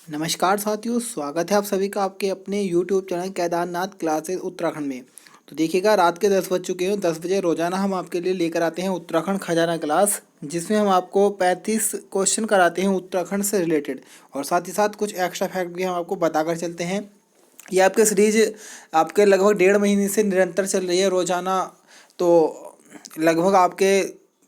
नमस्कार साथियों, स्वागत है आप सभी का आपके अपने YouTube channel Kedarnath classes Uttarakhand में। तो देखिएगा, रात के 10 बज चुके हैं। 10 बजे रोजाना हम आपके लिए लेकर आते हैं उत्तराखंड खजाना क्लास, जिसमें हम आपको 35 क्वेश्चन कराते हैं उत्तराखंड से रिलेटेड, और साथ ही साथ कुछ एक्स्ट्रा फैक्ट भी हम आपको बताकर चलते हैं। ये आपके सीरीज आपके लगभग 1.5 महीने से निरंतर चल रही है रोजाना। तो लगभग आपके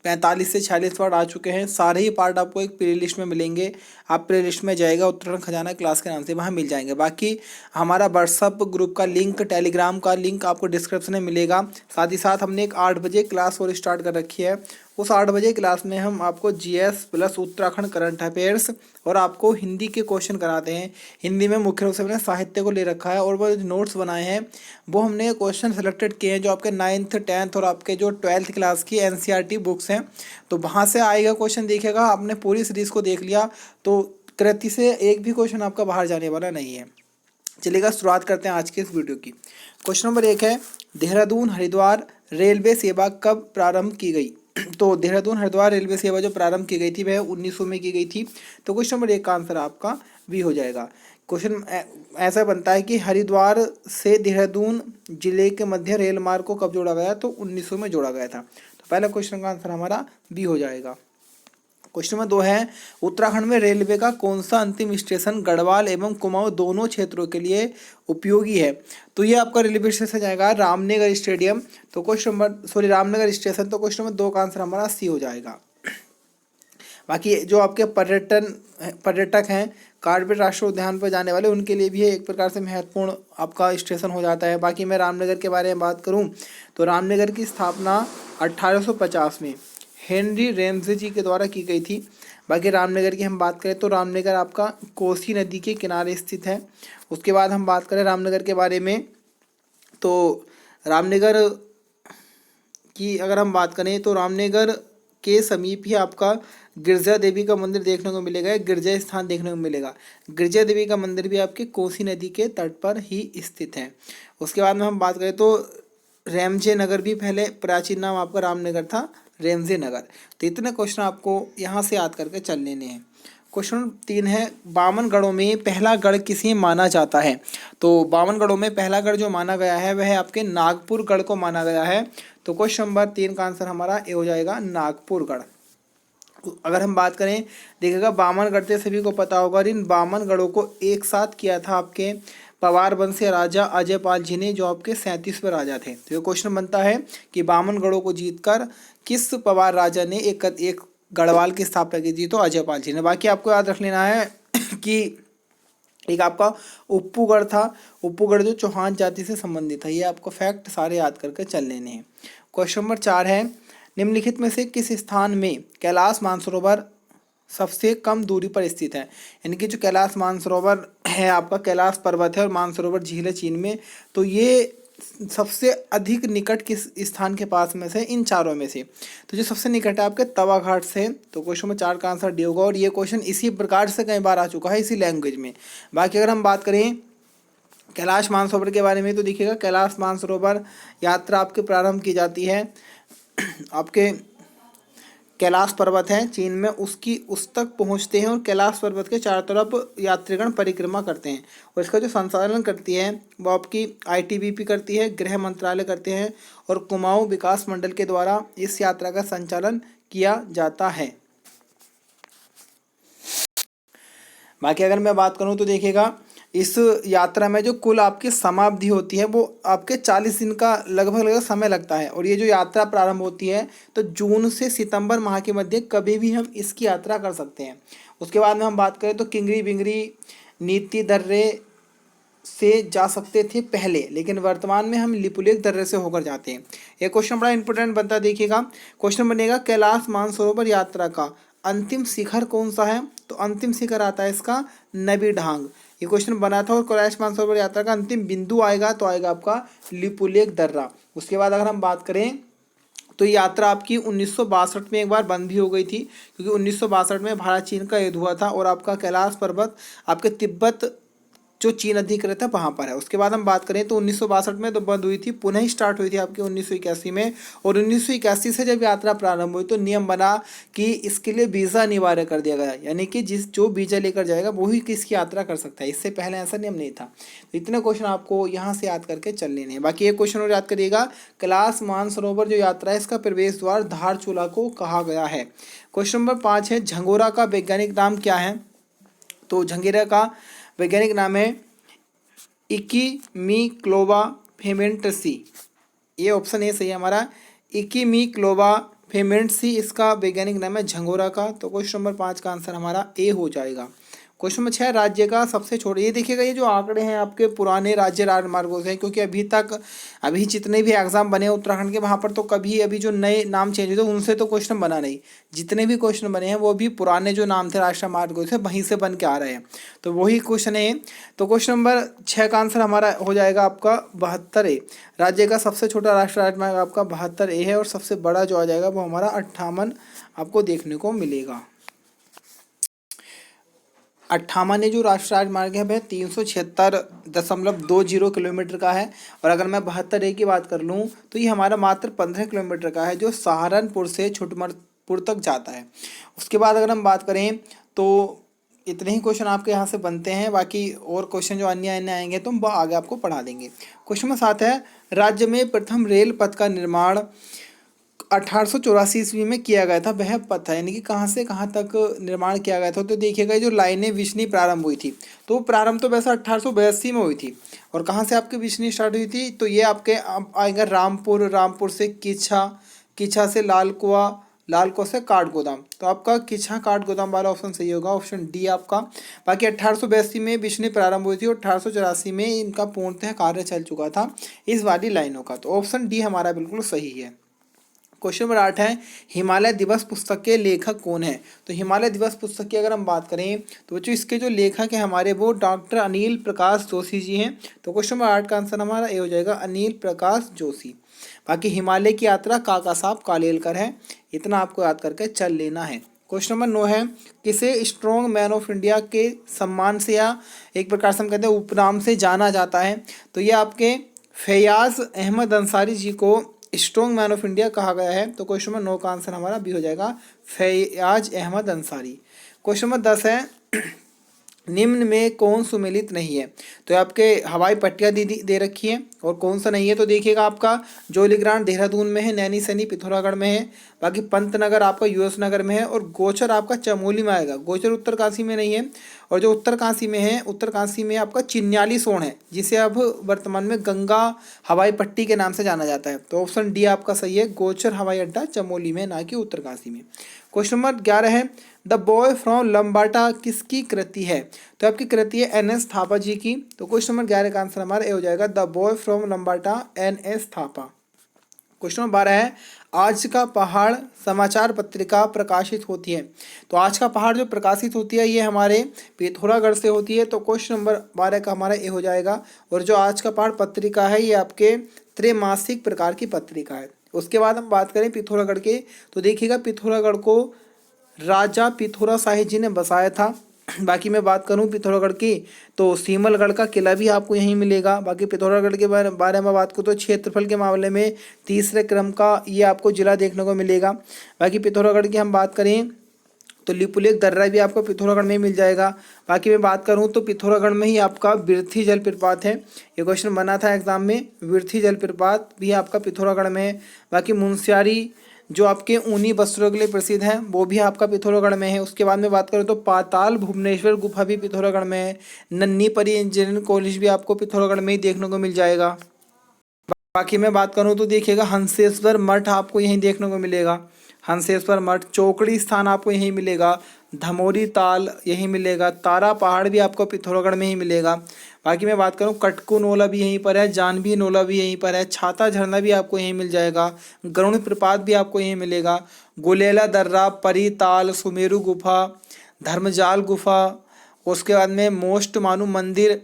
45 से 46 पार्ट आ चुके हैं। सारे ही पार्ट आपको एक प्ले लिस्ट में मिलेंगे। आप प्ले लिस्ट में जाएगा उत्तराखंड खजाना क्लास के नाम से, वहाँ मिल जाएंगे। बाकी हमारा व्हाट्सअप ग्रुप का लिंक, टेलीग्राम का लिंक आपको डिस्क्रिप्शन में मिलेगा। साथ ही साथ हमने एक 8 बजे क्लास और स्टार्ट कर रखी है। उस 8 बजे क्लास में हम आपको GS plus Uttarakhand current affairs और आपको हिंदी के क्वेश्चन कराते हैं। हिंदी में मुख्य रूप से हमने साहित्य को ले रखा है, और वो जो नोट्स बनाए हैं वो हमने क्वेश्चन सेलेक्टेड किए हैं जो आपके 9th 10th और आपके जो 12th क्लास की एनसीईआरटी बुक्स हैं। तो वहाँ से आएगा क्वेश्चन। देखिएगा, आपने पूरी सीरीज को देख लिया तो कृति से एक भी क्वेश्चन आपका बाहर जाने वाला नहीं है। चलिएगा, शुरुआत करते हैं आज के इस वीडियो की। क्वेश्चन नंबर 1 है, देहरादून हरिद्वार रेलवे सेवा कब प्रारंभ की गई? तो देहरादून हरिद्वार रेलवे सेवा जो प्रारंभ की गई थी वह 1900 में की गई थी। तो क्वेश्चन नंबर 1 का आंसर आपका बी हो जाएगा। क्वेश्चन ऐसा बनता है कि हरिद्वार से देहरादून जिले के मध्य रेल मार्ग को कब जोड़ा गया? तो 1900 में जोड़ा गया था। तो पहला क्वेश्चन का आंसर हमारा बी हो जाएगा। क्वेश्चन नंबर 2 है, उत्तराखंड में रेलवे का कौन सा अंतिम स्टेशन गढ़वाल एवं कुमाऊं दोनों क्षेत्रों के लिए उपयोगी है? तो ये आपका रेलवे स्टेशन जाएगा रामनगर स्टेडियम। तो रामनगर स्टेशन। तो क्वेश्चन नंबर 2 का आंसर हमारा सी हो जाएगा। बाकी जो आपके पर्यटक हैं कार्बेट राष्ट्रीय उद्यान पर जाने वाले, उनके लिए भी ये एक प्रकार से महत्वपूर्ण आपका स्टेशन हो जाता है। बाकी मैं रामनगर के बारे में बात करूं तो रामनगर की स्थापना 1850 में हेनरी रेमसे जी के द्वारा की गई थी। बाकी रामनगर की हम बात करें तो रामनगर आपका कोसी नदी के किनारे स्थित है। उसके बाद हम बात करें रामनगर के बारे में तो रामनगर की अगर हम बात करें तो रामनगर के समीप ही आपका गिरजा देवी का मंदिर देखने को मिलेगा, गिरजा स्थान देखने को मिलेगा। गिरजा देवी का मंदिर भी आपके कोसी नदी के तट पर ही स्थित है। उसके बाद में हम बात करें तो रेमजे नगर भी पहले प्राचीन नाम आपका रामनगर था, रेमजे नगर। तो इतने क्वेश्चन आपको यहाँ से याद करके चल लेने हैं। क्वेश्चन 3 है, 52 गढ़ों में पहला गढ़ किसे माना जाता है? तो 52 गढ़ों में पहला गढ़ जो माना गया है वह आपके नागपुर गढ़ को माना गया है। तो क्वेश्चन नंबर 3 का आंसर हमारा ए हो जाएगा, नागपुर गढ़। अगर हम बात करें, देखिएगा 52 गढ़ तो सभी को पता होगा, और इन 52 गढ़ों को एक साथ किया था आपके पवार वंशीय राजा अजयपाल जी ने, जो आपके 37वें राजा थे। तो ये क्वेश्चन बनता है कि 52 गढ़ों को जीतकर किस पवार राजा ने एक गढ़वाल की स्थापना की थी? तो अजयपाल जी ने। बाकी आपको याद रख लेना है कि एक आपका उप्पूगढ़ था। उप्पूगढ़ जो चौहान जाति से संबंधित है। ये आपको फैक्ट सारे याद करके चल लेने हैं। क्वेश्चन नंबर 4 है, निम्नलिखित में से किस स्थान में कैलाश मानसरोवर सबसे कम दूरी पर स्थित है? यानी कि जो कैलाश मानसरोवर है आपका, कैलाश पर्वत है और मानसरोवर झील है चीन में, तो ये सबसे अधिक निकट किस स्थान के पास में से इन चारों में से? तो जो सबसे निकट है आपके तवा घाट से। तो क्वेश्चन नंबर 4 का आंसर डी होगा, और ये क्वेश्चन इसी प्रकार से कई बार आ चुका है इसी लैंग्वेज में। बाकी अगर हम बात करें कैलाश मानसरोवर के बारे में तो देखिएगा, कैलाश मानसरोवर यात्रा आपके प्रारंभ की जाती है आपके कैलाश पर्वत है चीन में, उसकी उस तक पहुंचते हैं और कैलाश पर्वत के चारों तरफ यात्रीगण परिक्रमा करते हैं। और इसका जो संचालन करती है वो आपकी आईटीबीपी करती है, गृह मंत्रालय करते हैं, और कुमाऊं विकास मंडल के द्वारा इस यात्रा का संचालन किया जाता है। बाकी अगर मैं बात करूं तो देखिएगा, इस यात्रा में जो कुल आपकी समाप्ति होती है वो आपके 40 दिन का लगभग समय लगता है। और ये जो यात्रा प्रारंभ होती है तो जून से सितंबर माह के मध्य कभी भी हम इसकी यात्रा कर सकते हैं। उसके बाद में हम बात करें तो किंगरी बिंगरी नीति दर्रे से जा सकते थे पहले, लेकिन वर्तमान में हम लिपुलेख दर्रे से होकर जाते हैं। ये क्वेश्चन बड़ा इंपॉर्टेंट बनता है। देखिएगा, क्वेश्चन बनेगा कैलाश मानसरोवर यात्रा का अंतिम शिखर कौन सा है? तो अंतिम शिखर आता है इसका नबी ढांग। ये क्वेश्चन बना था। और कैलाश मानसरोवर यात्रा का अंतिम बिंदु आएगा तो आएगा आपका लिपुलेख दर्रा। उसके बाद अगर हम बात करें तो यात्रा आपकी 1962 में एक बार बंद भी हो गई थी, क्योंकि 1962 में भारत चीन का युद्ध हुआ था, और आपका कैलाश पर्वत आपके तिब्बत जो चीन अधिकृत है वहाँ पर है। उसके बाद हम बात करें तो 1962 में तो बंद हुई थी, पुनः ही स्टार्ट हुई थी आपकी 1981 में। और 1981 से जब यात्रा प्रारंभ हुई तो नियम बना कि इसके लिए वीज़ा अनिवार्य कर दिया गया, यानी कि जो वीज़ा लेकर जाएगा वही किसकी यात्रा कर सकता है। इससे पहले ऐसा नियम नहीं था। तो इतने क्वेश्चन आपको यहाँ से याद करके चल लेने हैं। बाकी एक क्वेश्चन और याद करिएगा, कैलाश मानसरोवर जो यात्रा है इसका प्रवेश द्वार धारचूला को कहा गया है। क्वेश्चन नंबर 5 है, झंगोरा का वैज्ञानिक नाम क्या है? तो झंगोरा का वैज्ञानिक नाम है इकीमिक्लोबा फेमेंटसी। ये ऑप्शन ए सही है हमारा, इकीमिक्लोबा फेमेंटसी इसका वैज्ञानिक नाम है झंगोरा का। तो क्वेश्चन नंबर 5 का आंसर हमारा ए हो जाएगा। क्वेश्चन नंबर 6, राज्य का सबसे छोटा, ये देखिएगा ये जो आंकड़े हैं आपके पुराने राज्य राजमार्गों से हैं, क्योंकि अभी जितने भी एग्जाम बने हैं उत्तराखंड के वहाँ पर तो कभी अभी जो नए नाम चेंज हुए थे उनसे तो क्वेश्चन बना नहीं। जितने भी क्वेश्चन बने हैं वो भी पुराने जो नाम थे राष्ट्रीय मार्गों से वहीं से बन के आ रहे हैं, तो वही क्वेश्चन है। तो क्वेश्चन नंबर 6 का आंसर हमारा हो जाएगा आपका 72 राज्य का सबसे छोटा राष्ट्रीय राजमार्ग आपका 72 है, और सबसे बड़ा जो आ जाएगा वो हमारा 58 आपको देखने को मिलेगा। 58 जो राष्ट्रीय राजमार्ग है वह 376.20 किलोमीटर का है। और अगर मैं 72 की बात कर लूँ तो ये हमारा मात्र 15 किलोमीटर का है, जो सहारनपुर से छुटमरपुर तक जाता है। उसके बाद अगर हम बात करें तो इतने ही क्वेश्चन आपके यहाँ से बनते हैं। बाकी और क्वेश्चन जो अन्य अन्य आएंगे तो हम वो आगे आपको पढ़ा देंगे। क्वेश्चन नंबर 7 है, राज्य में प्रथम रेल पथ का निर्माण 1884 ईस्वी में किया गया था, वह पथ है, यानी कि कहाँ से कहाँ तक निर्माण किया गया था। तो देखिएगा जो लाइनें विशनी प्रारंभ हुई थी, तो प्रारंभ तो वैसे 1882 में हुई थी। और कहाँ से आपकी विशनी स्टार्ट हुई थी, तो ये आपके आएगा रामपुर, रामपुर से किच्छा, किच्छा से लालकुआ, लालकुआ से काठगोदाम। तो आपका किच्छा काठगोदाम वाला ऑप्शन सही होगा, ऑप्शन डी आपका। बाकी 1882 में विशनी प्रारंभ हुई थी और 1884 में इनका पूर्णतः कार्य चल चुका था इस वाली लाइनों का। तो ऑप्शन डी हमारा बिल्कुल सही है। क्वेश्चन नंबर 8 है, हिमालय दिवस पुस्तक के लेखक कौन है? तो हिमालय दिवस पुस्तक की अगर हम बात करें तो बच्चों इसके जो लेखक हैं हमारे वो डॉक्टर अनिल प्रकाश जोशी जी हैं। तो क्वेश्चन नंबर 8 का आंसर हमारा ए हो जाएगा, अनिल प्रकाश जोशी। बाकी हिमालय की यात्रा काका साहब कालेलकर है, इतना आपको याद करके चल लेना है। क्वेश्चन नंबर 9 है, किसे स्ट्रॉन्ग मैन ऑफ इंडिया के सम्मान से या एक प्रकार से हम कहते हैं उपनाम से जाना जाता है? तो ये आपके फैयाज अहमद अंसारी जी को स्ट्रॉन्ग मैन ऑफ इंडिया कहा गया है। तो क्वेश्चन नंबर 9 का आंसर हमारा बी हो जाएगा, फैयाज अहमद अंसारी। क्वेश्चन नंबर 10 है, निम्न में कौन सुमेलित नहीं है? तो आपके हवाई पट्टियाँ दे रखी है, और कौन सा नहीं है तो देखिएगा आपका जोलीग्रांट देहरादून में है, नैनी सैनी पिथौरागढ़ में है, बाकी पंतनगर आपका यूएस नगर में है, और गोचर आपका चमोली में आएगा। गोचर उत्तरकाशी में नहीं है, और जो उत्तरकाशी में है, उत्तरकाशी में आपका चिन्याली सोन है, जिसे अब वर्तमान में गंगा हवाई पट्टी के नाम से जाना जाता है। तो ऑप्शन डी आपका सही है, गोचर हवाई अड्डा चमोली में, ना कि उत्तरकाशी में। क्वेश्चन नंबर 11 है, द बॉय फ्रॉम लम्बाटा किसकी कृति है? तो आपकी कृति है NS थापा जी की। तो क्वेश्चन नंबर 11 का आंसर हमारा ए हो जाएगा, the boy from Lambata NS Thapa. Question number 12 है, आज का पहाड़ समाचार पत्रिका प्रकाशित होती है। तो आज का पहाड़ जो प्रकाशित होती है ये हमारे पिथौरागढ़ से होती है। तो क्वेश्चन नंबर 12 का हमारा ए हो जाएगा। और जो आज का पहाड़ पत्रिका है ये आपके त्रैमासिक प्रकार की पत्रिका है। उसके बाद हम बात करें पिथौरागढ़ के, तो देखिएगा पिथौरागढ़ को राजा पिथौरा शाही जी ने बसाया था। बाकी मैं बात करूं पिथौरागढ़ की तो सीमलगढ़ का किला भी आपको यहीं मिलेगा। बाकी पिथौरागढ़ के बारे में बात करूँ तो क्षेत्रफल के मामले में तीसरे क्रम का ये आपको जिला देखने को मिलेगा। बाकी पिथौरागढ़ की हम बात करें तो लिपुलेख दर्रा भी आपको पिथौरागढ़ में ही मिल जाएगा। बाकी मैं बात करूं तो पिथौरागढ़ में ही आपका बिरथी जलप्रपात है, ये क्वेश्चन बना था एग्जाम में, बिरथी जलप्रपात भी आपका पिथौरागढ़ में है। बाकी मुंशियारी जो आपके ऊनी वस्त्रों के लिए प्रसिद्ध है वो भी आपका पिथौरागढ़ में है। उसके बाद में बात करें तो पाताल भुवनेश्वर गुफा भी पिथौरागढ़ में है। नन्ही परी इंजीनियरिंग कॉलेज भी आपको पिथौरागढ़ में ही देखने को मिल जाएगा। बाकी मैं बात करूँ तो देखिएगा हंसेश्वर मठ आपको यहीं देखने को मिलेगा, हंसेश्वर मठ। चौकड़ी स्थान आपको यहीं मिलेगा, धमोरी ताल यहीं मिलेगा, तारा पहाड़ भी आपको पिथौरागढ़ में ही मिलेगा। बाकी मैं बात करूँ कटकू नोला भी यहीं पर है, जानवी नोला भी यहीं पर है, छाता झरना भी आपको यहीं मिल जाएगा, गरुड़ प्रपात भी आपको यहीं मिलेगा, गुलेला दर्रा, परी ताल, सुमेरु गुफा, धर्मजाल गुफा। उसके बाद में मोस्ट मानू मंदिर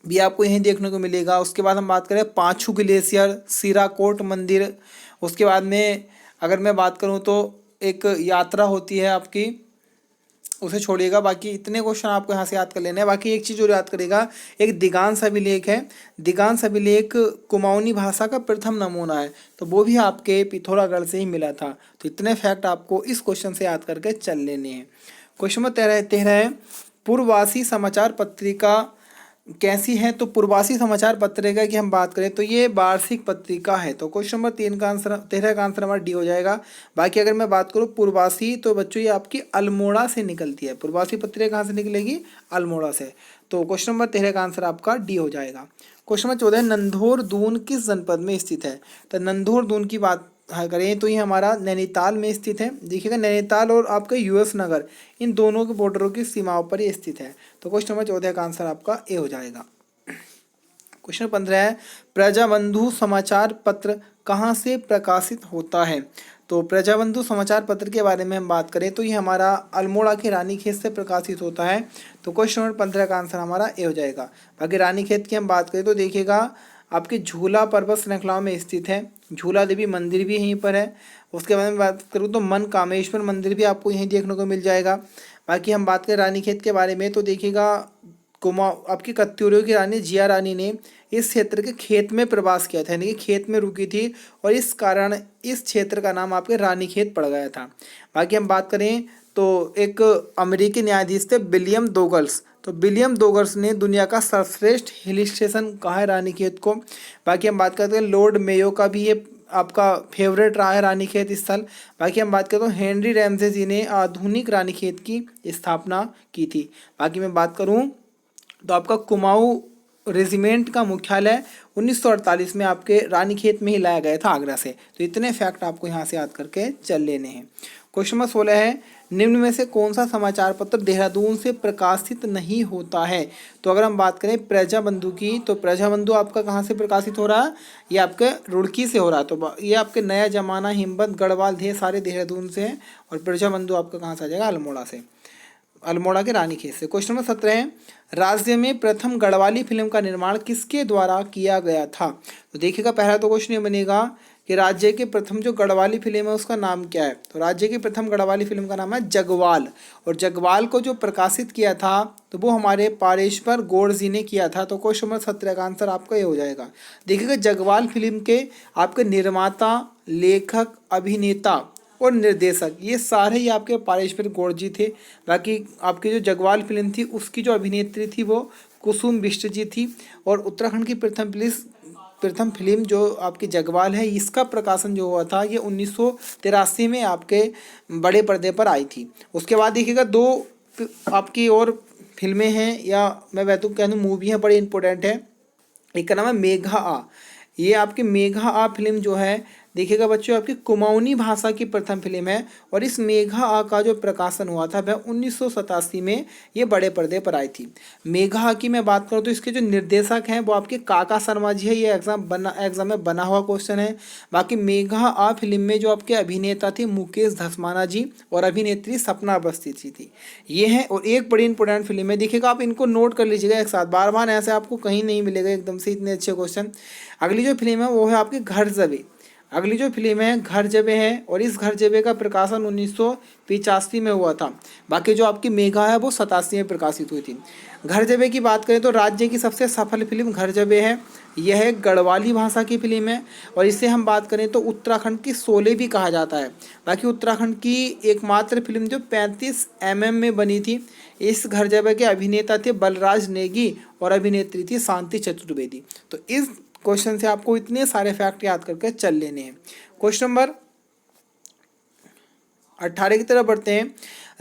भी आपको यहीं देखने को मिलेगा। उसके बाद हम बात करें पाँचू ग्लेशियर, सीराकोट मंदिर। उसके बाद में अगर मैं बात करूं तो एक यात्रा होती है आपकी उसे छोड़िएगा, बाकी इतने क्वेश्चन आपको यहाँ से याद कर लेने हैं। बाकी एक चीज़ और याद करेगा, एक दिगांश अभिलेख है, दिगांश अभिलेख कुमाऊनी भाषा का प्रथम नमूना है, तो वो भी आपके पिथौरागढ़ से ही मिला था। तो इतने फैक्ट आपको इस क्वेश्चन से याद करके चल लेने हैं। क्वेश्चन नंबर 13 है, पूर्ववासी समाचार पत्रिका कैसी है? तो पूर्ववासी समाचार पत्रिका की हम बात करें तो ये वार्षिक पत्रिका है। तो क्वेश्चन नंबर 13 का आंसर हमारा डी हो जाएगा। बाकी अगर मैं बात करूँ पूर्ववासी, तो बच्चों ये आपकी अल्मोड़ा से निकलती है। पूर्ववासी पत्रिका कहाँ से निकलेगी? अल्मोड़ा से। तो क्वेश्चन नंबर 13 का आंसर आपका डी हो जाएगा। क्वेश्चन नंबर 14, नंधौर दून किस जनपद में स्थित है? तो नंधौर दून की बात करें तो ये हमारा नैनीताल में स्थित है। देखिएगा, नैनीताल और आपका यूएस नगर, इन दोनों के बॉर्डरों की सीमाओं पर ये स्थित है। तो क्वेश्चन नंबर 14 का आंसर आपका ए हो जाएगा। क्वेश्चन 15 है, प्रजाबंधु समाचार पत्र कहाँ से प्रकाशित होता है? तो प्रजाबंधु समाचार पत्र के बारे में हम बात करें तो ये हमारा अल्मोड़ा के रानीखेत से प्रकाशित होता है। तो क्वेश्चन नंबर 15 का आंसर हमारा ए हो जाएगा। बाकी रानीखेत की हम बात करें तो देखिएगा, आपके झूला पर्वत श्रृंखलाओं में स्थित है। झूला देवी मंदिर भी यहीं पर है। उसके बारे में बात करूँ तो मन कामेश्वर मंदिर भी आपको यहीं देखने को मिल जाएगा। बाकी हम बात करें रानीखेत के बारे में तो देखिएगा, आपकी कत्यूरों की रानी जिया रानी ने इस क्षेत्र के खेत में प्रवास किया था, यानी कि खेत में रुकी थी, और इस कारण इस क्षेत्र का नाम आपके रानीखेत पड़ गया था। बाकी हम बात करें तो एक अमेरिकी न्यायाधीश थे विलियम दोगल्स, तो विलियम दोगल्स ने दुनिया का सर्वश्रेष्ठ हिल स्टेशन कहा है रानीखेत को। बाकी हम बात करते हैं लॉर्ड मेयो का भी ये आपका फेवरेट रहा है रानीखेत स्थल। बाकी हम बात करते हैं हेनरी रैमसे जी ने आधुनिक रानीखेत की स्थापना की थी। बाकी मैं बात करूं तो आपका कुमाऊं रेजिमेंट का मुख्यालय 1948 में आपके रानीखेत में ही लाया गया था आगरा से। तो इतने फैक्ट आपको यहाँ से याद करके चल लेने हैं। क्वेश्चन नंबर 16 है, निम्न में से कौन सा समाचार पत्र देहरादून से प्रकाशित नहीं होता है? तो अगर हम बात करें प्रजाबंधु की, तो प्रजाबंधु आपका कहाँ से प्रकाशित हो रहा है? ये आपके रुड़की से हो रहा है। तो ये आपके नया जमाना, हिम्मत, गढ़वाल, ढेर सारे देहरादून से हैं, और प्रजाबंधु आपका कहाँ से आ जाएगा? अल्मोड़ा से, अल्मोड़ा के रानीखेत से। क्वेश्चन नंबर 17 है, राज्य में प्रथम गढ़वाली फिल्म का निर्माण किसके द्वारा किया गया था? तो देखिएगा, पहला तो क्वेश्चन ये बनेगा कि राज्य के प्रथम जो गढ़वाली फिल्म है उसका नाम क्या है? तो राज्य की प्रथम गढ़वाली फिल्म का नाम है जगवाल, और जगवाल को जो प्रकाशित किया था तो वो हमारे पारेश्वर गौड़ जी ने किया था। तो क्वेश्चन नंबर 17 का आंसर आपका ये हो जाएगा। देखिएगा, जगवाल फिल्म के आपके निर्माता, लेखक, अभिनेता और निर्देशक ये सारे ही आपके पारेश्वर गौड़ जी थे। बाकी आपकी जो जगवाल फिल्म थी उसकी जो अभिनेत्री थी वो कुसुम बिष्ट जी थी, और उत्तराखंड की प्रथम फिल्म जो आपकी जगवाल है, इसका प्रकाशन जो हुआ था ये 1983 में आपके बड़े पर्दे पर आई थी। उसके बाद देखिएगा, दो आपकी और फिल्में हैं, या मैं वह तो कह दूँ मूवी हैं, बड़ी इंपॉर्टेंट है। एक का नाम है मेघा आ। ये आपकी मेघा आ फिल्म जो है, देखिएगा बच्चों, आपकी कुमाऊनी भाषा की प्रथम फिल्म है, और इस मेघा आ का जो प्रकाशन हुआ था वह 1987 में ये बड़े पर्दे पर आई थी। मेघा आ की मैं बात करूँ तो इसके जो निर्देशक हैं वो आपके काका शर्मा जी है। ये एग्जाम में बना हुआ क्वेश्चन है। बाकी मेघा आ फिल्म में जो आपके अभिनेता थे मुकेश धस्माना जी, और अभिनेत्री सपना अवस्थी जी थी, ये हैं। और एक बड़ी इंपॉर्टेंट फिल्म है, देखिएगा आप इनको नोट कर लीजिएगा एक साथ, बार बार ऐसे आपको कहीं नहीं मिलेगा एकदम से इतने अच्छे क्वेश्चन। अगली जो फिल्म है वो है आपकी घर जबे। अगली जो फिल्म है घर जबे है, और इस घर जबे का प्रकाशन 1985 में हुआ था। बाकी जो आपकी मेघा है वो 87 में प्रकाशित हुई थी। घर जबे की बात करें तो राज्य की सबसे सफल फिल्म घर जबे है। यह गढ़वाली भाषा की फिल्म है, और इससे हम बात करें तो उत्तराखंड की शोले भी कहा जाता है। बाकी उत्तराखंड की एकमात्र फिल्म जो 35 mm में बनी थी। इस घर जबे के अभिनेता थे बलराज नेगी, और अभिनेत्री थी शांति चतुर्वेदी। तो इस क्वेश्चन से आपको इतने सारे फैक्ट याद करके चल लेने हैं। क्वेश्चन नंबर 18 की तरफ बढ़ते हैं।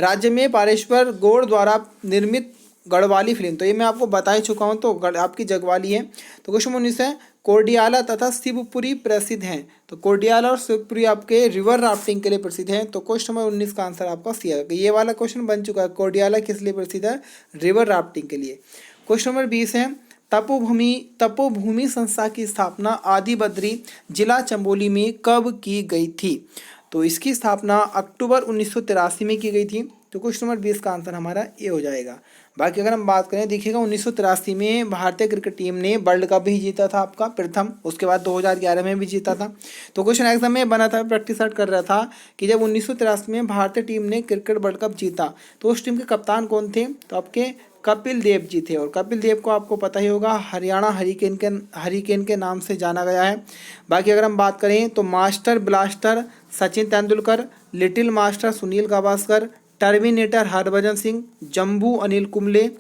राज्य में पारेश्वर गौड़ द्वारा निर्मित गढ़वाली फिल्म, तो ये मैं आपको बता ही चुका हूँ, तो आपकी जगवाली है। तो क्वेश्चन 19 है, कोडियाला तथा शिवपुरी प्रसिद्ध हैं। तो कोडियाला और शिवपुरी आपके रिवर राफ्टिंग के लिए प्रसिद्ध हैं। तो क्वेश्चन नंबर 19 का आंसर आपका सी है। ये वाला क्वेश्चन बन चुका है, कोडियाला किस लिए प्रसिद्ध है? रिवर राफ्टिंग के लिए। क्वेश्चन नंबर 20 है, तपोभूमि संस्था की स्थापना आदि बद्री जिला चंबोली में कब की गई थी? तो इसकी स्थापना अक्टूबर 1983 में की गई थी। तो क्वेश्चन नंबर 20 का आंसर हमारा ए हो जाएगा। बाकी अगर हम बात करें, देखिएगा 1983 में भारतीय क्रिकेट टीम ने वर्ल्ड कप भी जीता था आपका प्रथम, उसके बाद 2011 में भी जीता था। तो क्वेश्चन एग्जाम में बना था, प्रैक्टिस स्टार्ट कर रहा था कि जब 1983 में भारतीय टीम ने क्रिकेट वर्ल्ड कप जीता तो उस टीम के कप्तान कौन थे, तो आपके कपिल देव जी थे। और कपिल देव को आपको पता ही होगा, हरियाणा हरिकेन के नाम से जाना गया है। बाकी अगर हम बात करें तो master blaster Sachin Tendulkar, little master Sunil Gavaskar, terminator Harbhajan Singh, jumbo Anil Kumble.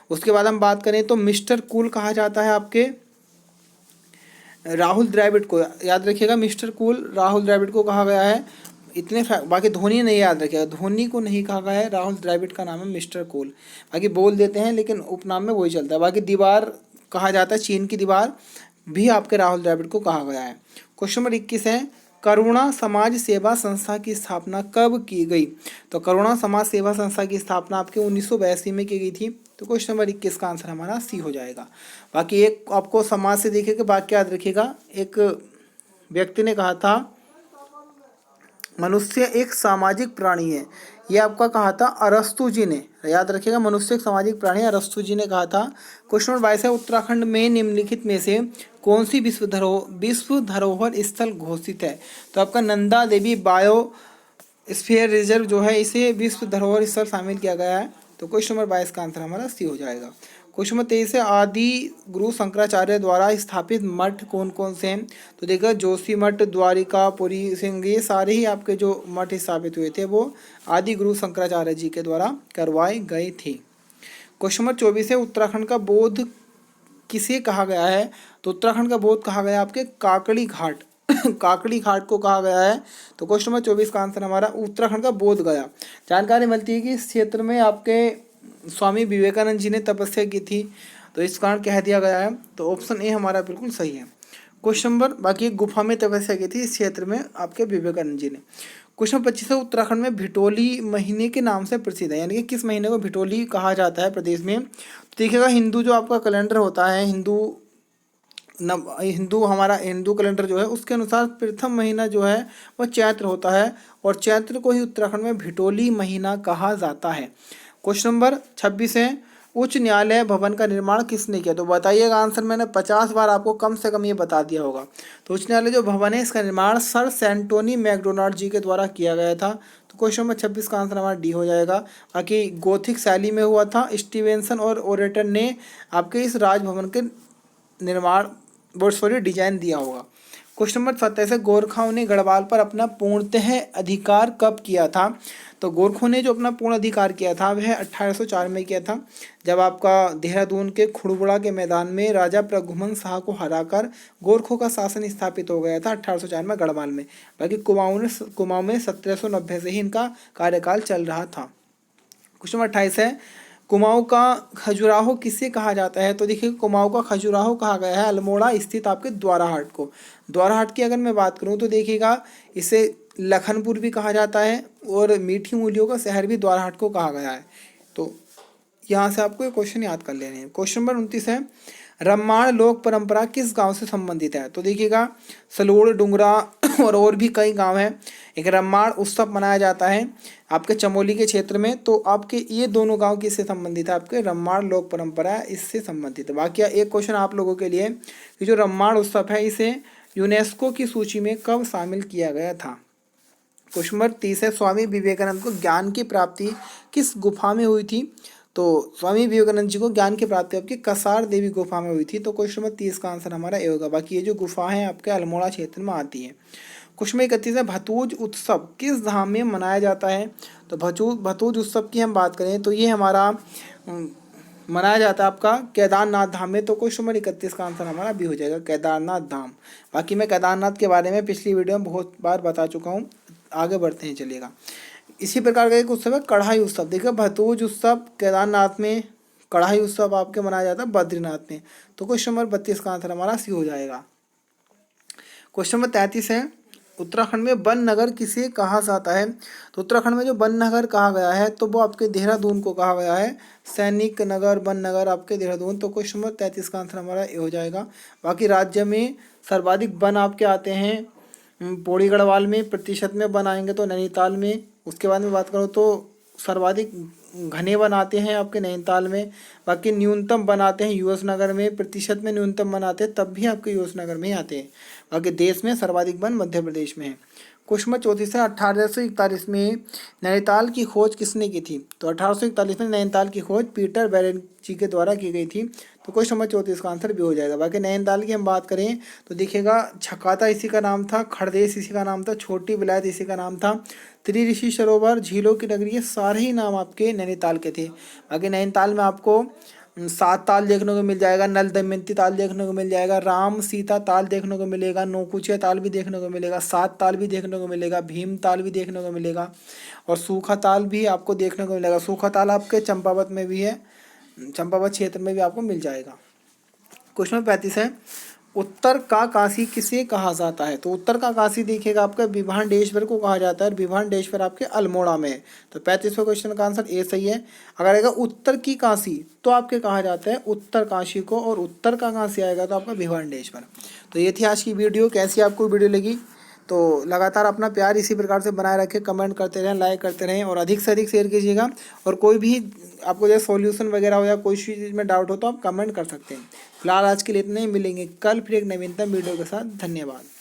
उसके बाद हम बात करें तो मिस्टर कूल कहा जाता है आपके राहुल द्रविड़ को, याद रखिएगा मिस्टर कूल राहुल द्रविड़ को कहा गया है। बाकी धोनी नहीं याद रखिएगा, धोनी को नहीं कहा गया है, राहुल द्रविड़ का नाम है मिस्टर कूल। बाकी बोल देते हैं लेकिन उपनाम में वही चलता है। बाकी दीवार कहा जाता है, चीन की दीवार भी आपके राहुल द्रविड़ को कहा गया है। क्वेश्चन नंबर 21 है, करुणा समाज सेवा संस्था की स्थापना कब की गई, तो करुणा समाज सेवा संस्था की स्थापना आपके 1982 में की गई थी। तो क्वेश्चन नंबर 21 का आंसर हमारा सी हो जाएगा। बाकी एक आपको समाज से देखिएगा वाक्य याद रखिएगा, एक व्यक्ति ने कहा था मनुष्य एक सामाजिक प्राणी है, ये आपका कहा था अरस्तु जी ने, याद रखिएगा मनुष्य एक सामाजिक प्राणी है, अरस्तु जी ने कहा था। क्वेश्चन नंबर 22 है, उत्तराखंड में निम्नलिखित में से कौन सी विश्व धरोहर स्थल घोषित है, तो आपका नंदा देवी बायोस्फीयर रिजर्व जो है इसे विश्व धरोहर स्थल शामिल किया गया है। तो क्वेश्चन नंबर 22 का आंसर हमारा सी हो जाएगा। क्वेश्चन नंबर 23 है, आदि गुरु शंकराचार्य द्वारा स्थापित मठ कौन कौन से हैं, तो देखिएगा जोशी मठ, द्वारिका, पुरी सिंह, ये सारे ही आपके जो मठ स्थापित हुए थे वो आदि गुरु शंकराचार्य जी के द्वारा करवाए गए थे। क्वेश्चन नंबर 24 है, उत्तराखंड का बोध किसे कहा गया है, तो उत्तराखंड का बोध कहा गया आपके काकड़ी घाट काकड़ी घाट को कहा गया है। तो क्वेश्चन नंबर 24 का आंसर हमारा उत्तराखंड का बोध गया। जानकारी मिलती है कि इस क्षेत्र में आपके स्वामी विवेकानंद जी ने तपस्या की थी, तो इस कारण कह दिया गया है। तो ऑप्शन ए हमारा बिल्कुल सही है। क्वेश्चन नंबर, बाकी गुफा में तपस्या की थी इस क्षेत्र में आपके विवेकानंद जी ने। क्वेश्चन 25 है, उत्तराखंड में भिटोली महीने के नाम से प्रसिद्ध है, यानी कि किस महीने को भिटोली कहा जाता है प्रदेश में, तो देखिएगा हिंदू जो आपका कैलेंडर होता है, हिंदू हमारा हिंदू कैलेंडर जो है उसके अनुसार प्रथम महीना जो है वह चैत्र होता है, और चैत्र को ही उत्तराखंड में भिटोली महीना कहा जाता है। क्वेश्चन नंबर 26 है, उच्च न्यायालय भवन का निर्माण किसने किया, तो बताइएगा आंसर, मैंने 50 बार आपको कम से कम ये बता दिया होगा। तो उच्च न्यायालय जो भवन है इसका निर्माण सर सेंटोनी मैकडोनाल्ड जी के द्वारा किया गया था। तो क्वेश्चन नंबर 26 का आंसर हमारा डी हो जाएगा। बाकी गोथिक शैली में हुआ था, स्टीवेंसन और ओरेटन ने आपके इस राजभवन के निर्माण डिजाइन दिया होगा। क्वेश्चन नंबर 27 है, गोरखाओं ने गढ़वाल पर अपना पूर्णतः अधिकार कब किया था, तो गोरखों ने जो अपना पूर्ण अधिकार किया था वह 1804 में किया था, जब आपका देहरादून के खुड़बुड़ा के मैदान में राजा प्रघुमन शाह को हराकर गोरखों का शासन स्थापित हो गया था 1804 में गढ़वाल में। बाकी कुमाऊं में 1790 से ही इनका कार्यकाल चल रहा था। क्वेश्चन नंबर 28 है, कुमाऊं का खजुराहो किसे कहा जाता है, तो देखिए कुमाऊं का खजुराहो कहा गया है अल्मोड़ा स्थित आपके द्वाराहाट को। द्वाराहाट की अगर मैं बात करूं तो देखिएगा इसे लखनपुर भी कहा जाता है, और मीठी मूलियों का शहर भी द्वाराहाट को कहा गया है। तो यहाँ से आपको ये क्वेश्चन याद कर लेने हैं। क्वेश्चन नंबर 29 है, रम्माण लोक परंपरा किस गांव से संबंधित है, तो देखिएगा सलोड़, डुंगरा और भी कई गांव हैं। एक रम्माण उत्सव मनाया जाता है आपके चमोली के क्षेत्र में, तो आपके ये दोनों गांव किससे संबंधित है, आपके रम्माण लोक परंपरा इससे संबंधित है। बाकी एक क्वेश्चन आप लोगों के लिए कि जो रम्माण उत्सव है इसे यूनेस्को की सूची में कब शामिल किया गया था। क्वेश्चन नंबर 30 है, स्वामी विवेकानंद को ज्ञान की प्राप्ति किस गुफा में हुई थी, तो स्वामी विवेकानंद जी को ज्ञान की प्राप्ति आपकी कसार देवी गुफा में हुई थी। तो क्वेश्चन नंबर 30 का आंसर हमारा ए होगा। बाकी ये जो गुफा है आपके अल्मोड़ा क्षेत्र में आती है। क्वेश्चन नंबर 31 है, भतूज उत्सव किस धाम में मनाया जाता है, तो भतूज उत्सव की हम बात करें तो ये हमारा मनाया जाता है आपका केदारनाथ धाम में। तो क्वेश्चन नंबर 31 का आंसर हमारा भी हो जाएगा केदारनाथ धाम। बाकी मैं केदारनाथ के बारे में पिछली वीडियो में बहुत बार बता चुका हूँ। आगे बढ़ते हैं, चलिएगा। इसी प्रकार का एक उत्सव है कढ़ाई उत्सव। देखिए भतूज उत्सव केदारनाथ में, कढ़ाई उत्सव आपके मनाया जाता है बद्रीनाथ में। तो क्वेश्चन नंबर 32 का आंसर हमारा सी हो जाएगा। क्वेश्चन नंबर 33 है, उत्तराखंड में वन नगर किसे कहा जाता है, तो उत्तराखंड में जो वन नगर कहा गया है तो वो आपके देहरादून को कहा गया है, सैनिक नगर वन नगर आपके देहरादून। तो क्वेश्चन नंबर 33 का आंसर हमारा ये हो जाएगा। बाकी राज्य में सर्वाधिक वन आपके आते हैं पौड़ी गढ़वाल में, प्रतिशत में वन आएंगे तो नैनीताल में। उसके बाद में बात करूँ तो सर्वाधिक घने वन आते हैं आपके नैनीताल में। बाकी न्यूनतम वन आते हैं यूएस नगर में, प्रतिशत में न्यूनतम वन आते हैं तब भी आपके यूएस नगर में ही आते हैं। बाकी देश में सर्वाधिक वन मध्य प्रदेश में है। क्वेश्चन नंबर 34 है, 1841 में नैनीताल की खोज किसने की थी? तो 1841 में नैनीताल की खोज पीटर बैरेन जी के द्वारा की गई थी। तो क्वेश्चन नंबर 34 का आंसर भी हो जाएगा। बाकी नैनीताल की हम बात करें तो देखिएगा, छकाता इसी का नाम था, खड़देश इसी का नाम था, छोटी विलायत इसी का नाम था, त्रिऋषि सरोवर, झीलों की नगरी, ये सारे ही नाम आपके नैनीताल के थे। बाकी नैनीताल में आपको 7 ताल देखने को मिल जाएगा, नल दमयंती ताल देखने को मिल जाएगा, राम सीता ताल देखने को मिलेगा, नौकुचिया ताल भी देखने को मिलेगा, 7 ताल भी देखने को मिलेगा, भीम ताल भी देखने को मिलेगा और सूखा ताल भी आपको देखने को मिलेगा। सूखा ताल आपके चंपावत में भी है, चंपावत क्षेत्र में भी आपको मिल जाएगा। क्वेश्चन नंबर 35 है, उत्तर का काशी किसे कहा जाता है? तो उत्तर का काशी देखिएगा आपका विभांडेश्वर को कहा जाता है, और विभांडेश्वर आपके अल्मोड़ा में है। तो 35वें क्वेश्चन का आंसर ए सही है। अगर आएगा उत्तर की काशी तो आपके कहा जाता है उत्तर काशी को, और उत्तर का काशी आएगा तो आपका विभांडेश्वर। तो ये थी आज की वीडियो। कैसी आपको वीडियो लगी? तो लगातार अपना प्यार इसी प्रकार से बनाए रखें, कमेंट करते रहें, लाइक करते रहें और अधिक से अधिक शेयर कीजिएगा। और कोई भी आपको जैसे सॉल्यूशन वगैरह हो या कोई चीज़ में डाउट हो तो आप कमेंट कर सकते हैं। फिलहाल आज के लिए इतने ही, मिलेंगे कल फिर एक नवीनतम वीडियो के साथ। धन्यवाद।